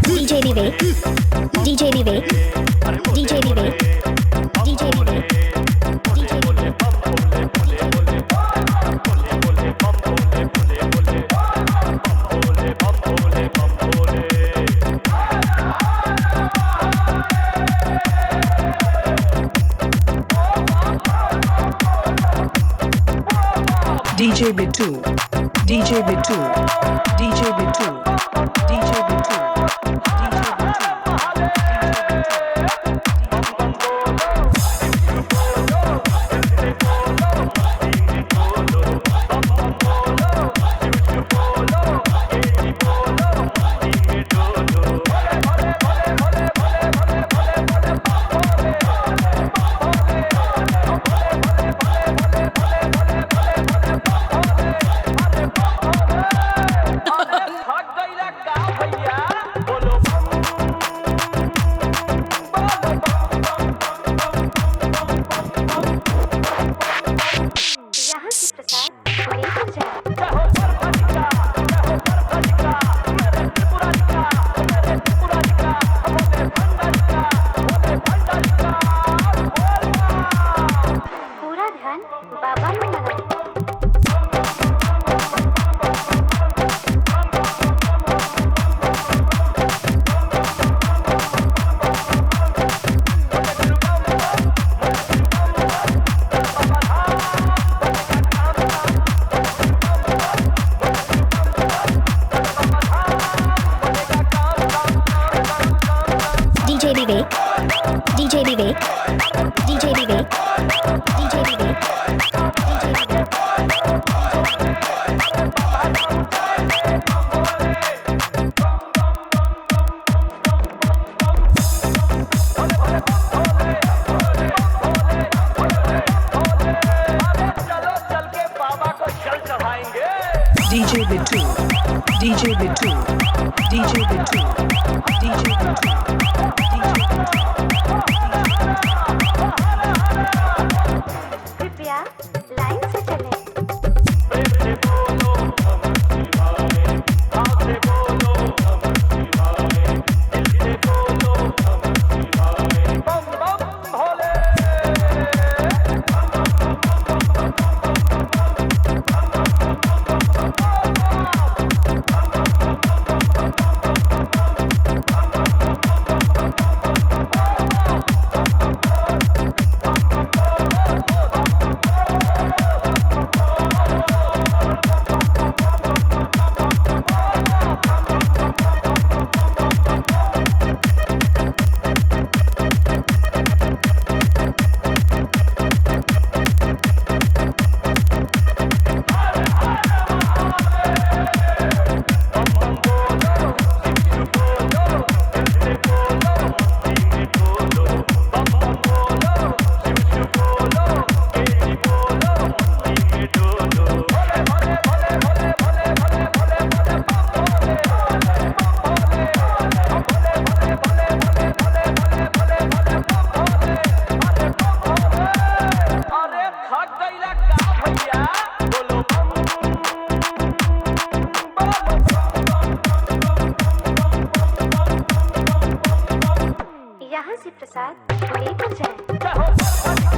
DJ Vivek, DJ Vivek, DJ Vivek, DJ Vivek, DJ Vivek. DJ Bitu, DJ Bitu, DJ Bitu, DJ Bitu, DJ Bitu. यहाँ से प्रसाद लेकर जाए। पूरा ध्यान बाबा में लगाओ। DJ Vivek, DJ Vivek, DJ Vivek, DJ Vivek, DJ Vivek. DJ Bitu, DJ Bitu, DJ Bitu, DJ Bitu, DJ Bitu. कृपया लाइन से चलें। यहाँ से प्रसाद लेकर जाए।